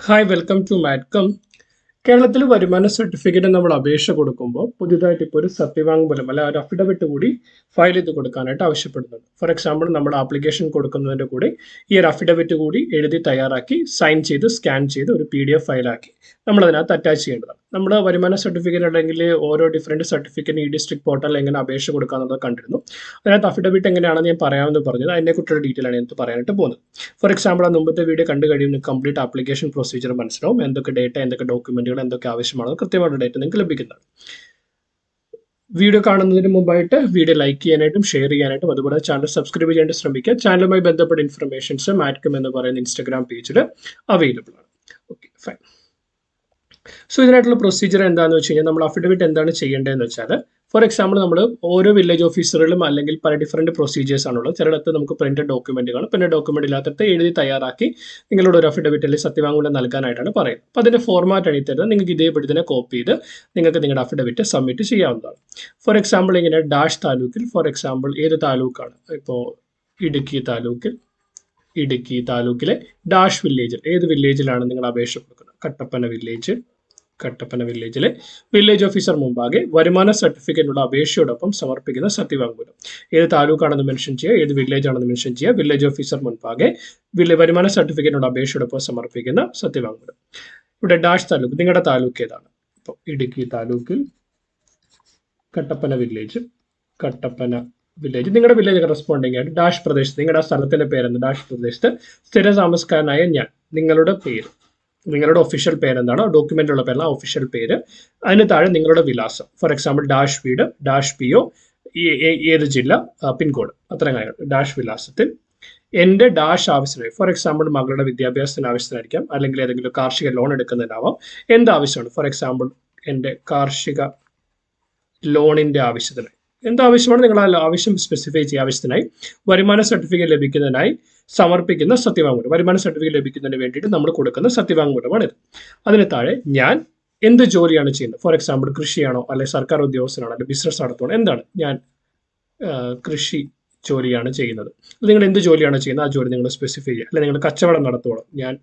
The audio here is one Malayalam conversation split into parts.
Hi welcome to മാറ്റ്കം. കേരളത്തിൽ വരുമാന സർട്ടിഫിക്കറ്റ് നമ്മൾ അപേക്ഷ കൊടുക്കുമ്പോൾ പുതിയതായിട്ട് ഇപ്പോൾ ഒരു സത്യവാങ്മൂലം അല്ല ഒരു അഫിഡവിറ്റ് കൂടി ഫയൽ ചെയ്ത് കൊടുക്കാനായിട്ട് ആവശ്യപ്പെടുന്നുണ്ട്. ഫോർ എക്സാമ്പിൾ നമ്മൾ ആപ്ലിക്കേഷൻ കൊടുക്കുന്നതിൻ്റെ കൂടെ ഈ ഒരു അഫിഡവിറ്റ് കൂടി എഴുതി തയ്യാറാക്കി സൈൻ ചെയ്ത് സ്കാൻ ചെയ്ത് ഒരു PDF ഫയലാക്കി നമ്മൾ അതിനകത്ത് അറ്റാച്ച് ചെയ്യേണ്ടതാണ്. നമ്മൾ വരുമാന സർട്ടിഫിക്കറ്റ് ഉണ്ടെങ്കിൽ ഓരോ ഡിഫറെൻറ്റ് സർട്ടിഫിക്കറ്റിന് ഈ ഡിസ്ട്രിക്ട് പോർട്ടലിൽ എങ്ങനെ അപേക്ഷ കൊടുക്കാമെന്നുള്ളത് കണ്ടിരുന്നു. അതിനകത്ത് അഫിഡവിറ്റ് എങ്ങനെയാണെന്ന് ഞാൻ പറയാമെന്ന് പറഞ്ഞത് അതിനെക്കുറിച്ചുള്ള ഡീറ്റെയിൽ ആണ് എനിക്ക് പറയാനായിട്ട് പോകുന്നത്. ഫോർ എക്സാമ്പിൾ ആ മുമ്പത്തെ വീഡിയോ കണ്ടു കഴിയുമ്പോൾ കംപ്ലീറ്റ് ആപ്ലിക്കേഷൻ പ്രൊസീജിയർ മനസ്സിലാവും. എന്തൊക്കെ ഡേറ്റ, എന്തൊക്കെ ഡോക്യുമെന്റുകൾ, എന്തൊക്കെ ആവശ്യമാണെന്ന് കൃത്യമായിട്ട് ഡേറ്റ നിങ്ങൾക്ക് ലഭിക്കുന്നതാണ്. വീഡിയോ കാണുന്നതിന് മുമ്പായിട്ട് വീഡിയോ ലൈക്ക് ചെയ്യാനായിട്ടും ഷെയർ ചെയ്യാനായിട്ടും അതുപോലെ ചാനൽ സബ്സ്ക്രൈബ് ചെയ്യാനായിട്ട് ശ്രമിക്കുക. ചാനലുമായി ബന്ധപ്പെട്ട ഇൻഫർമേഷൻസ് മാറ്റ്കം എന്ന് പറയുന്ന ഇൻസ്റ്റാഗ്രാം പേജിൽ അവൈലബിൾ ആണ്. Okay, fine. സോ ഇതിനായിട്ടുള്ള പ്രൊസീജിയർ എന്താണെന്ന് വെച്ച് കഴിഞ്ഞാൽ നമ്മൾ അഫിഡവിറ്റ് എന്താണ് ചെയ്യേണ്ടതെന്ന് വെച്ചാൽ, ഫോർ എക്സാമ്പിൾ നമ്മൾ ഓരോ വില്ലേജ് ഓഫീസറുകളും അല്ലെങ്കിൽ പല ഡിഫറെൻറ്റ് പ്രൊസീജിയേഴ്സ് ആണുള്ളത്. ചിലയിടത്ത് നമുക്ക് പ്രിന്റഡ് ഡോക്യുമെന്റ് കാണും, പിന്നെ ഡോക്യുമെന്റ് ഇല്ലാത്തടത്ത് എഴുതി തയ്യാറാക്കി നിങ്ങളോട് ഒരു അഫിഡവിറ്റ് അല്ലെങ്കിൽ സത്യവാങ്മൂലം നൽകാനായിട്ടാണ് പറയുന്നത്. അപ്പോൾ അതിന്റെ ഫോർമാറ്റ് എഴുതി തരുന്നത് നിങ്ങൾക്ക് ഇതേപടി തന്നെ കോപ്പി ചെയ്ത് നിങ്ങൾക്ക് നിങ്ങളുടെ അഫിഡവിറ്റ് സബ്മിറ്റ് ചെയ്യാവുന്നതാണ്. ഫോർ എക്സാമ്പിൾ ഇങ്ങനെ ഡാഷ് താലൂക്കിൽ, ഫോർ എക്സാമ്പിൾ ഏത് താലൂക്കാണ്, ഇപ്പോൾ ഇടുക്കി താലൂക്കിലെ ഡാഷ് വില്ലേജിൽ, ഏത് വില്ലേജിലാണ് നിങ്ങൾ അപേക്ഷ കൊടുക്കുന്നത്, കട്ടപ്പന വില്ലേജിലെ വില്ലേജ് ഓഫീസർ മുമ്പാകെ വരുമാന സർട്ടിഫിക്കറ്റിനുള്ള അപേക്ഷയോടൊപ്പം സമർപ്പിക്കുന്ന സത്യവാങ്മൂലം. ഏത് താലൂക്കാണെന്ന് മെൻഷൻ ചെയ്യുക, ഏത് വില്ലേജ് ആണെന്ന് മെൻഷൻ ചെയ്യുക. വില്ലേജ് ഓഫീസർ മുൻപാകെ വരുമാന സർട്ടിഫിക്കറ്റിനുള്ള അപേക്ഷയോടൊപ്പം സമർപ്പിക്കുന്ന സത്യവാങ്മൂലം. ഇവിടെ ഡാഷ് താലൂക്ക്, നിങ്ങളുടെ താലൂക്ക് ഏതാണ്? ഇപ്പോൾ ഇടുക്കി താലൂക്കിൽ കട്ടപ്പന വില്ലേജ്, നിങ്ങളുടെ വില്ലേജ് കറസ്പോണ്ടിങ് ആയിട്ട് ഡാഷ് പ്രദേശത്ത്, നിങ്ങളുടെ സ്ഥലത്തിന്റെ പേരെന്ന്, ഡാഷ് പ്രദേശത്ത് സ്ഥിര താമസക്കാരനായ ഞാൻ, നിങ്ങളുടെ പേര്, നിങ്ങളുടെ ഒഫീഷ്യൽ പേര് എന്താണോ ഡോക്യുമെന്റുള്ള പേരല്ല ഒഫീഷ്യൽ പേര്, അതിന് താഴെ നിങ്ങളുടെ വിലാസം. ഫോർ എക്സാമ്പിൾ ഡാഷ് വീട്, ഡാഷ് PO, ഏത് ജില്ല, പിൻകോഡ്, അത്രയും കാര്യങ്ങൾ. ഡാഷ് വിലാസത്തിൽ എൻ്റെ ഡാഷ് ആവശ്യമായി, ഫോർ എക്സാമ്പിൾ മകളുടെ വിദ്യാഭ്യാസത്തിന് ആവശ്യത്തിനായിരിക്കാം, അല്ലെങ്കിൽ ഏതെങ്കിലും കാർഷിക ലോൺ എടുക്കുന്നതിനാവാം, എന്താവശ്യമാണ്. ഫോർ എക്സാമ്പിൾ എൻ്റെ കാർഷിക ലോണിന്റെ ആവശ്യത്തിന് എന്താവശ്യമാണ് നിങ്ങൾ ആ ആവശ്യം സ്പെസിഫൈ ചെയ്യുക. ആവശ്യത്തിനായി വരുമാന സർട്ടിഫിക്കറ്റ് ലഭിക്കുന്നതിനായി സമർപ്പിക്കുന്ന സത്യവാങ്മൂലം, വരുമാന സർട്ടിഫിക്കറ്റ് ലഭിക്കുന്നതിന് വേണ്ടിയിട്ട് നമ്മൾ കൊടുക്കുന്ന സത്യവാങ്മൂലമാണിത്. അതിന് താഴെ ഞാൻ എന്ത് ജോലിയാണ് ചെയ്യുന്നത്, ഫോർ എക്സാമ്പിൾ കൃഷിയാണോ, അല്ലെങ്കിൽ സർക്കാർ ഉദ്യോഗസ്ഥനാണോ, അല്ലെങ്കിൽ ബിസിനസ് നടത്തുകയാണോ, എന്താണ്, ഞാൻ കൃഷി ജോലിയാണ് ചെയ്യുന്നത്. നിങ്ങൾ എന്ത് ജോലിയാണ് ചെയ്യുന്നത് ആ ജോലി നിങ്ങൾ സ്പെസിഫൈ ചെയ്യുക. അല്ലെങ്കിൽ നിങ്ങൾ കച്ചവടം നടത്തുകയാണോ, ഞാൻ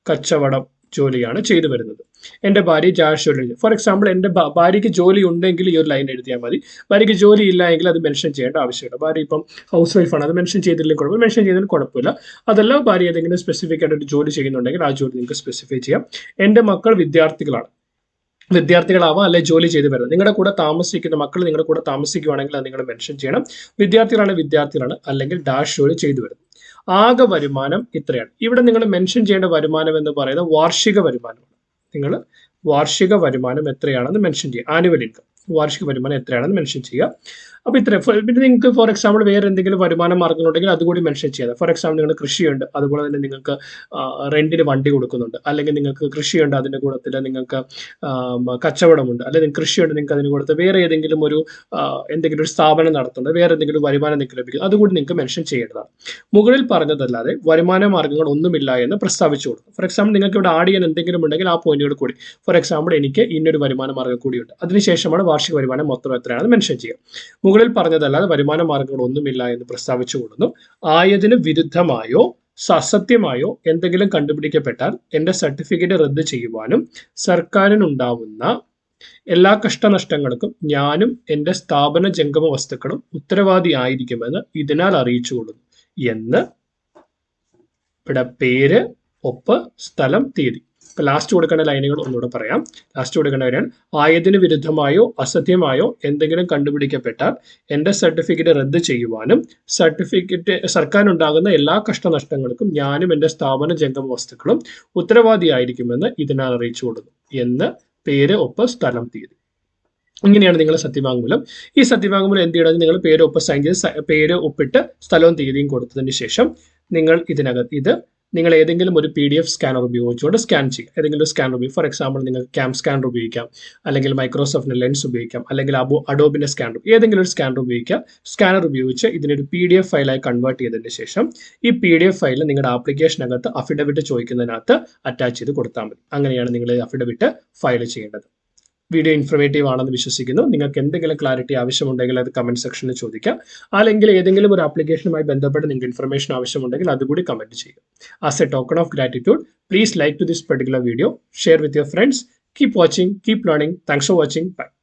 കച്ചവടം ജോലിയാണ് ചെയ്തു വരുന്നത്. എൻ്റെ ഭാര്യ ജാഷ് ജോലി, ഫോർ എക്സാമ്പിൾ എൻ്റെ ഭാര്യയ്ക്ക് ജോലി ഉണ്ടെങ്കിൽ ഈ ഒരു ലൈൻ എഴുതിയാൽ മതി. ഭാര്യയ്ക്ക് ജോലി ഇല്ല എങ്കിൽ അത് മെൻഷൻ ചെയ്യേണ്ട ആവശ്യമില്ല. ഭാര്യ ഇപ്പം ഹൗസ് വൈഫാണ്, അത് മെൻഷൻ ചെയ്തില്ലെങ്കിൽ കുഴപ്പമില്ല, മെൻഷൻ ചെയ്തതിന് കുഴപ്പമില്ല. അതല്ല ഭാര്യ ഏതെങ്കിലും സ്പെസിഫിക് ആയിട്ട് ഒരു ജോലി ചെയ്യുന്നുണ്ടെങ്കിൽ ആ ജോലി നിങ്ങൾക്ക് സ്പെസിഫൈ ചെയ്യാം. എൻ്റെ മക്കൾ വിദ്യാർത്ഥികളാവാം, അല്ലെ ജോലി ചെയ്ത് വരുന്നത്. നിങ്ങളുടെ കൂടെ താമസിക്കുന്ന മക്കൾ നിങ്ങളുടെ കൂടെ താമസിക്കുകയാണെങ്കിൽ അത് നിങ്ങൾ മെൻഷൻ ചെയ്യണം. വിദ്യാർത്ഥികളാണ്, അല്ലെങ്കിൽ ഡാഷ് ജോലി ചെയ്തു വരുന്നത്. ആകെ വരുമാനം ഇത്രയാണ്. ഇവിടെ നിങ്ങൾ മെൻഷൻ ചെയ്യേണ്ട വരുമാനം എന്ന് പറയുന്നത് വാർഷിക വരുമാനമാണ്. നിങ്ങൾ വാർഷിക വരുമാനം എത്രയാണെന്ന് മെൻഷൻ ചെയ്യുക. ആനുവൽ ഇൻകം, വാർഷിക വരുമാനം എത്രയാണെന്ന് മെൻഷൻ ചെയ്യുക. അപ്പോൾ ഇത്രയും. പിന്നെ നിങ്ങൾക്ക് ഫോർ എക്സാമ്പിൾ വേറെ എന്തെങ്കിലും വരുമാന മാർഗ്ഗങ്ങളുണ്ടെങ്കിൽ അതുകൂടി മെൻഷൻ ചെയ്യാം. ഫോർ എക്സാമ്പിൾ നിങ്ങൾ കൃഷിയുണ്ട്, അതുപോലെ തന്നെ നിങ്ങൾക്ക് റെന്റിന് വണ്ടി കൊടുക്കുന്നുണ്ട്, അല്ലെങ്കിൽ നിങ്ങൾക്ക് കൃഷിയുണ്ട് അതിൻ്റെ കൂട്ടത്തിൽ നിങ്ങൾക്ക് കച്ചവടമുണ്ട്, അല്ലെങ്കിൽ കൃഷിയുണ്ട് നിങ്ങൾക്ക് അതിന് കൂട്ടത്തിൽ വേറെ ഏതെങ്കിലും ഒരു എന്തെങ്കിലും ഒരു സ്ഥാപനം നടത്തുന്നത്, വേറെ എന്തെങ്കിലും വരുമാനം നിങ്ങൾക്ക് ലഭിക്കും, അതുകൂടി നിങ്ങൾക്ക് മെൻഷൻ ചെയ്യേണ്ടതാണ്. മുകളിൽ പറഞ്ഞതല്ലാതെ വരുമാന മാർഗ്ഗങ്ങൾ ഒന്നുമില്ല എന്ന് പ്രസ്താവിച്ചു കൊടുക്കും. ഫോർ എക്സാമ്പിൾ നിങ്ങൾക്ക് ഇവിടെ ആഡ് ചെയ്യാൻ എന്തെങ്കിലും ഉണ്ടെങ്കിൽ ആ പോയിന്റുകൾ കൂടി, ഫോർ എക്സാമ്പിൾ എനിക്ക് ഇന്നൊരു വരുമാന മാർഗ്ഗം കൂടിയുണ്ട്, അതിനുശേഷമാണ് വാർഷിക വരുമാനം മൊത്തം എത്രയാണെന്ന് മെൻഷൻ ചെയ്യുക. മുകളിൽ പറഞ്ഞതല്ലാതെ വരുമാന മാർഗ്ഗങ്ങൾ ഒന്നുമില്ല എന്ന് പ്രസ്താവിച്ചു കൊടുക്കുന്നു. ആയതിന് വിരുദ്ധമായോ അസത്യമായോ എന്തെങ്കിലും കണ്ടുപിടിക്കപ്പെട്ടാൽ എൻ്റെ സർട്ടിഫിക്കറ്റ് റദ്ദ് ചെയ്യുവാനും സർക്കാരിനുണ്ടാവുന്ന എല്ലാ കഷ്ടനഷ്ടങ്ങൾക്കും ഞാനും എൻ്റെ സ്ഥാപന ജംഗമ വസ്തുക്കളും ഉത്തരവാദി ആയിരിക്കുമെന്ന് ഇതിനാൽ അറിയിച്ചുകൊള്ളുന്നു എന്ന് ഇവിടെ പേര്, ഒപ്പ്, സ്ഥലം, തീയതി. ഇപ്പൊ ലാസ്റ്റ് കൊടുക്കേണ്ട ലൈനുകൾ ഒന്നുകൂടെ പറയാം. ലാസ്റ്റ് കൊടുക്കേണ്ട കാര്യം, ആയതിന് വിരുദ്ധമായോ അസത്യമായോ എന്തെങ്കിലും കണ്ടുപിടിക്കപ്പെട്ടാൽ എൻ്റെ സർട്ടിഫിക്കറ്റ് റദ്ദ് ചെയ്യുവാനും സർക്കാരിനുണ്ടാകുന്ന എല്ലാ കഷ്ടനഷ്ടങ്ങൾക്കും ഞാനും എൻ്റെ സ്ഥാപന ജംഗമ വസ്തുക്കളും ഉത്തരവാദിയായിരിക്കുമെന്ന് ഇതിനാൽ അറിയിച്ചു കൊടുക്കുന്നു എന്ന് പേര്, ഒപ്പ്, സ്ഥലം, തീയതി. ഇങ്ങനെയാണ് നിങ്ങളുടെ സത്യവാങ്മൂലം. ഈ സത്യവാങ്മൂലം എന്ത് ചെയ്യണം, നിങ്ങൾ പേര്, ഒപ്പ് സൈൻ ചെയ്ത് പേര് ഒപ്പിട്ട് സ്ഥലവും തീയതിയും കൊടുത്തതിന് ശേഷം നിങ്ങൾ ഇതിനകത്ത് നിങ്ങൾ ഏതെങ്കിലും ഒരു PDF സ്കാനർ ഉപയോഗിച്ചുകൊണ്ട് സ്കാൻ ചെയ്യും. ഏതെങ്കിലും സ്കാനർ ഉപയോഗിക്കും. ഫോർ എക്സാമ്പിൾ നിങ്ങൾക്ക് ക്യാം സ്കാനർ ഉപയോഗിക്കാം, അല്ലെങ്കിൽ മൈക്രോസോഫ്റ്റിന്റെ ലെൻസ് ഉപയോഗിക്കാം, അല്ലെങ്കിൽ അഡോബിന്റെ സ്കാനർ, ഏതെങ്കിലും ഒരു സ്കാനർ ഉപയോഗിക്കുക. സ്കാനർ ഉപയോഗിച്ച് ഇതിനൊരു PDF ഫയലായി കൺവേർട്ട് ചെയ്തതിന് ശേഷം ഈ PDF ഫയൽ നിങ്ങളുടെ ആപ്ലിക്കേഷനകത്ത് അഫിഡവിറ്റ് ചോദിക്കുന്നതിനകത്ത് അറ്റാച്ച് ചെയ്ത് കൊടുത്താൽ മതി. അങ്ങനെയാണ് നിങ്ങൾ അഫിഡവിറ്റ് ഫയൽ ചെയ്യേണ്ടത്. വീഡിയോ ഇൻഫർമേറ്റീവ് ആണെന്ന് വിശ്വസിക്കുന്നു. നിങ്ങൾക്ക് എന്തെങ്കിലും ക്ലാരിറ്റി ആവശ്യമുണ്ടെങ്കിൽ അത് കമന്റ് സെക്ഷനിൽ ചോദിക്കാം. അല്ലെങ്കിൽ ഏതെങ്കിലും ഒരു ആപ്ലിക്കേഷനുമായി ബന്ധപ്പെട്ട് നിങ്ങൾക്ക് ഇൻഫർമേഷൻ ആവശ്യമുണ്ടെങ്കിൽ അതുകൂടി കമന്റ് ചെയ്യുക. As a token of gratitude, please like to this particular video, share with your friends. Keep watching, keep learning. Thanks for watching. Bye.